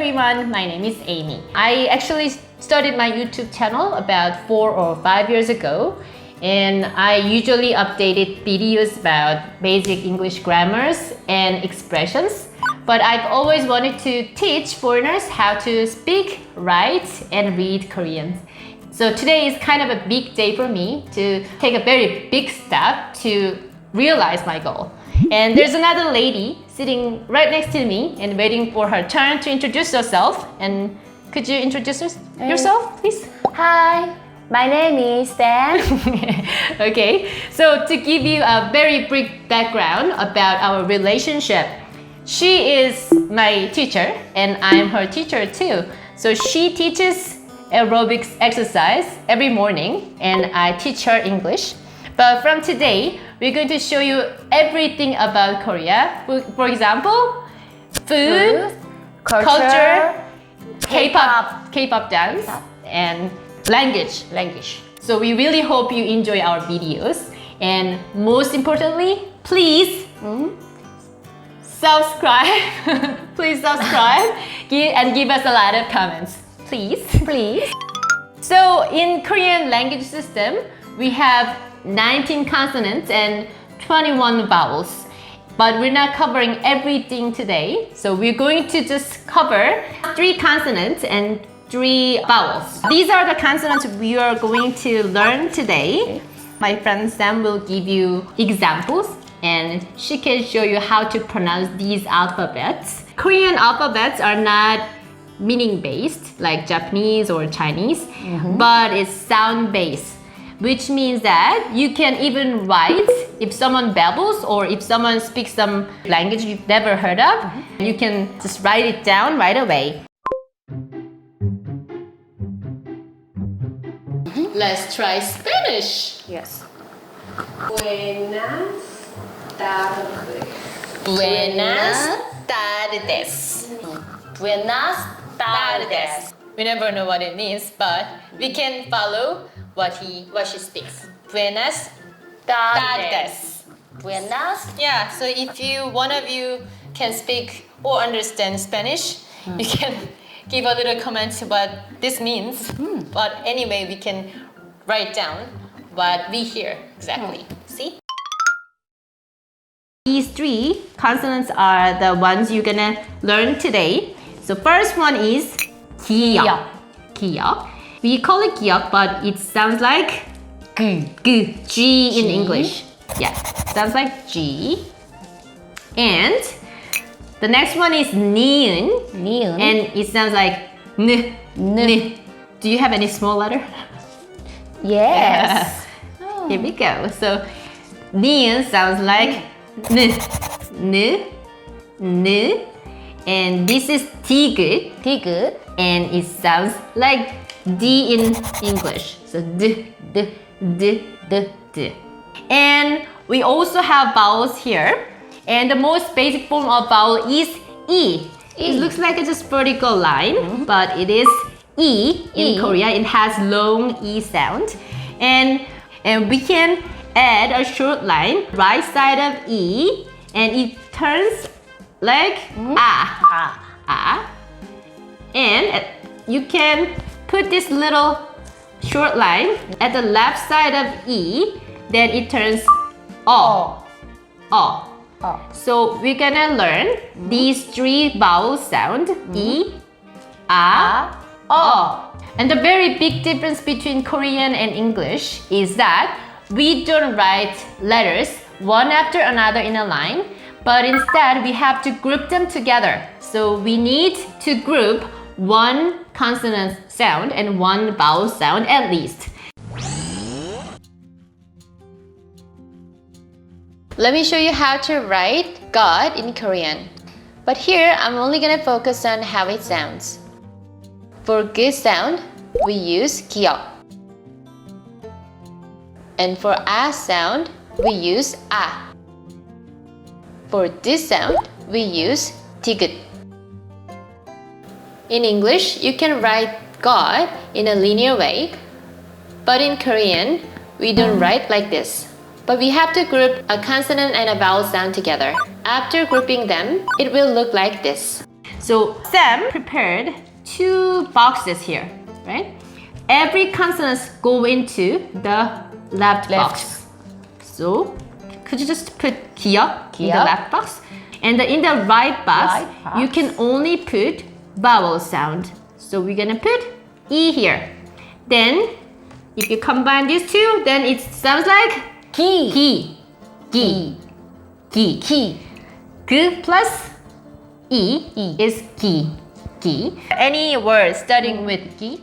everyone, my name is Amy. I actually started my YouTube channel about 4 or 5 years ago, and I usually updated videos about basic English grammars and expressions. But I've always wanted to teach foreigners how to speak, write, and read Korean. So today is kind of a big day for me to take a very big step to realize my goal. And there's another lady sitting right next to me and waiting for her turn to introduce herself. And could you introduce yourself, please? Hi, my name is Dan. Okay, so to give you a very brief background about our relationship, she is my teacher and I'm her teacher too. So she teaches aerobics exercise every morning and I teach her English. But from today, we're going to show you everything about Korea. For example, food, culture, K-pop dance, and language. So we really hope you enjoy our videos. And most importantly, please subscribe. Please subscribe and give us a lot of comments. Please. So in Korean language system, we have 19 consonants and 21 vowels. But we're not covering everything today. So we're going to just cover 3 consonants and 3 vowels. These are the consonants we are going to learn today. My friend Sam will give you examples and she can show you how to pronounce these alphabets. Korean alphabets are not meaning-based like Japanese or Chinese, but it's sound-based. Which means that you can even write if someone babbles or if someone speaks some language you've never heard of, you can just write it down right away. Let's try Spanish. Yes. Buenas tardes. Buenas tardes. Buenas tardes. We never know what it means, but we can follow what she speaks. Buenas tardes. Buenas. Yeah, so if one of you can speak or understand Spanish, you can give a little comment what this means. But anyway, we can write down what we hear exactly. See? These 3 consonants are the ones you're gonna learn today. So first one is 기역. 기역. We call it 기역, but it sounds like G in English. Yeah, sounds like G. And the next one is 니은. And it sounds like N. Do you have any small letter? Yes. Here we go. So 니은 sounds like N. And this is 디귿. And it sounds like D in English. So D. And we also have vowels here. And the most basic form of vowel is E. It looks like it's just vertical line, but it is E in Korea. It has long E sound. And we can add a short line right side of E, and it turns like A. And you can put this little short line at the left side of E, then it turns O. So we're gonna learn these 3 vowel sound, E, A, O. And the very big difference between Korean and English is that we don't write letters one after another in a line, but instead we have to group them together. So we need to group 1 consonant sound and 1 vowel sound at least. Let me show you how to write God in Korean. But here, I'm only gonna focus on how it sounds. For good sound, we use 기역. And for A sound, we use A. For this sound, we use 디귿. In English, you can write God in a linear way, but in Korean, we don't write like this. But we have to group a consonant and a vowel sound together. After grouping them, it will look like this. So Sam prepared 2 boxes here, right? Every consonants go into the left box. So could you just put 기역 in the left box? And in the right box, you can only put vowel sound. So we're gonna put E here. Then if you combine these two, then it sounds like 기. 기. 기. 기. 기. 그 plus E is 기. 기. Any word starting with 기?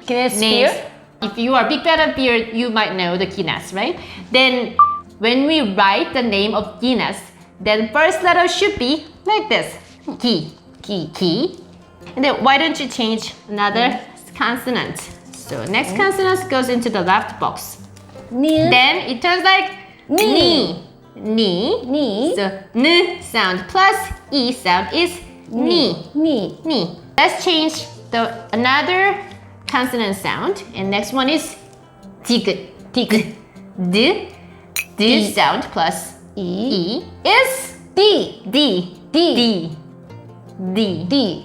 Guinness Names. beer. If you are a big fan of beer, you might know the Guinness, right? Then when we write the name of Guinness, then first letter should be like this. 기. 기. 기. And then why don't you change another consonant? So next consonant goes into the left box. 니. Then it turns like 니. ni. 니. So n sound plus e sound is ni. 니. Ni. Let's change another consonant sound. And next one is 디귿. 디귿. D. D sound plus e is D. D. D. D. D. D.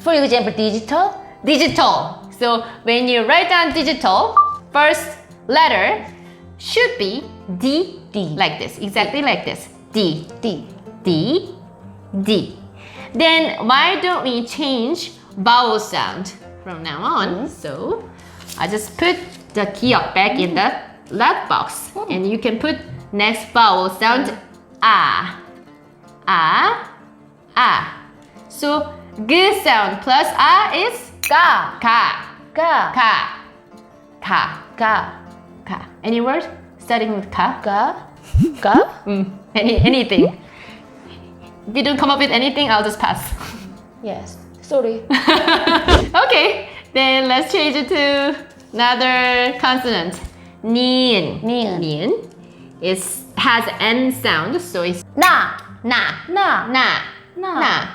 For example, digital. Digital. So when you write down digital, first letter should be D. D. Like this. Exactly like this. D. D. D. D. Then why don't we change vowel sound from now on? So I just put the 기역 back in the left box. And you can put next vowel sound A. A. So G sound plus A is 가. ka. 가. Ka. Ka. 가. Ka. Any word starting with ka? 가. 가. Anything. If you don't come up with anything, I'll just pass. Yes. Sorry. Okay, then let's change it to another consonant. Nian. 니은. Has N sound, so it's 나. na. 나. Na. 나.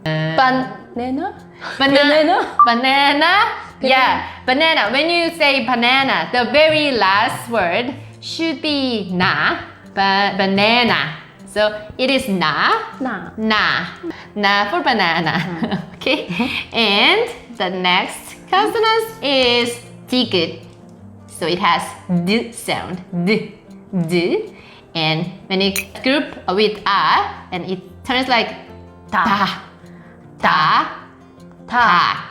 Na. Banana. Banana. Banana. Yeah, banana. When you say banana, the very last word should be na. Banana. So it is na. 나. Na. Na for banana. Okay? And the next consonant is 디귿. So it has D sound. D. D. And when it group with A, and it turns like 다. ta. 다. Ta.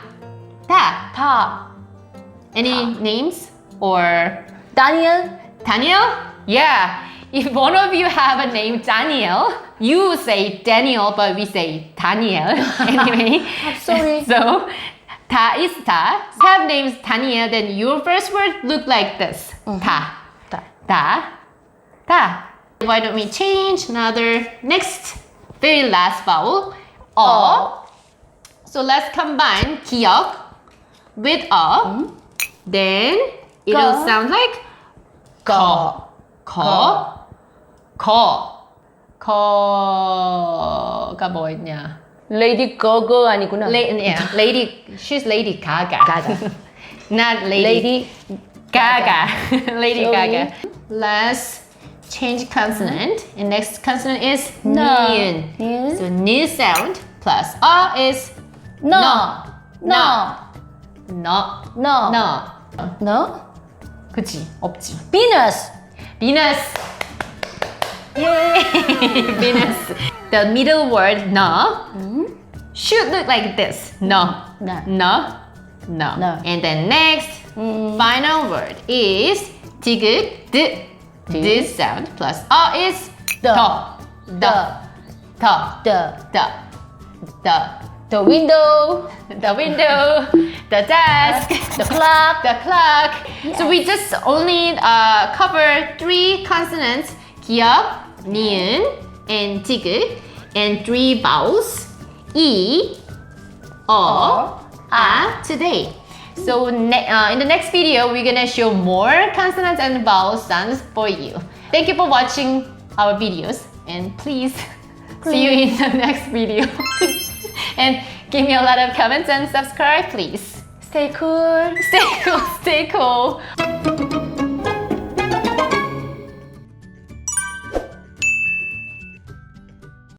Ta. 다. Any names? Or Daniel. Daniel? Yeah. If one of you have a name Daniel, you say Daniel, but we say Daniel. Anyway. Sorry. So, ta is ta. Have names Daniel, then your first word look like this. Ta. 다. Ta. Ta. Why don't we change another next very last vowel? O. So let's combine 기역 with O. Then it'll 거. sound like 거. 거. 거. 거가 뭐였냐? Lady Gaga 아니구나. Yeah, Lady. She's Lady Gaga. Gaga. Not Lady, Lady Gaga. Lady Sorry. Gaga. Let's change consonant. And next consonant is No. ni은. 니은. So ni sound plus O is No. No. no. No. No. No. 그치? 없지. Venus. Venus. Yay! Venus. The middle word no should look like this. No. No. No. No. No. And then next final word is 디귿. D. This sound plus O is The. 더. The. 더. The. The. The window. The window. The desk. The clock. The clock. So we just only cover 3 consonants, 기역, 니은, and 디귿, and 3 vowels, E, O, A today. So in the next video, we're gonna show more consonants and vowel sounds for you. Thank you for watching our videos, and please see you in the next video. And give me a lot of comments and subscribe, please. Stay cool. Stay cool, stay cool.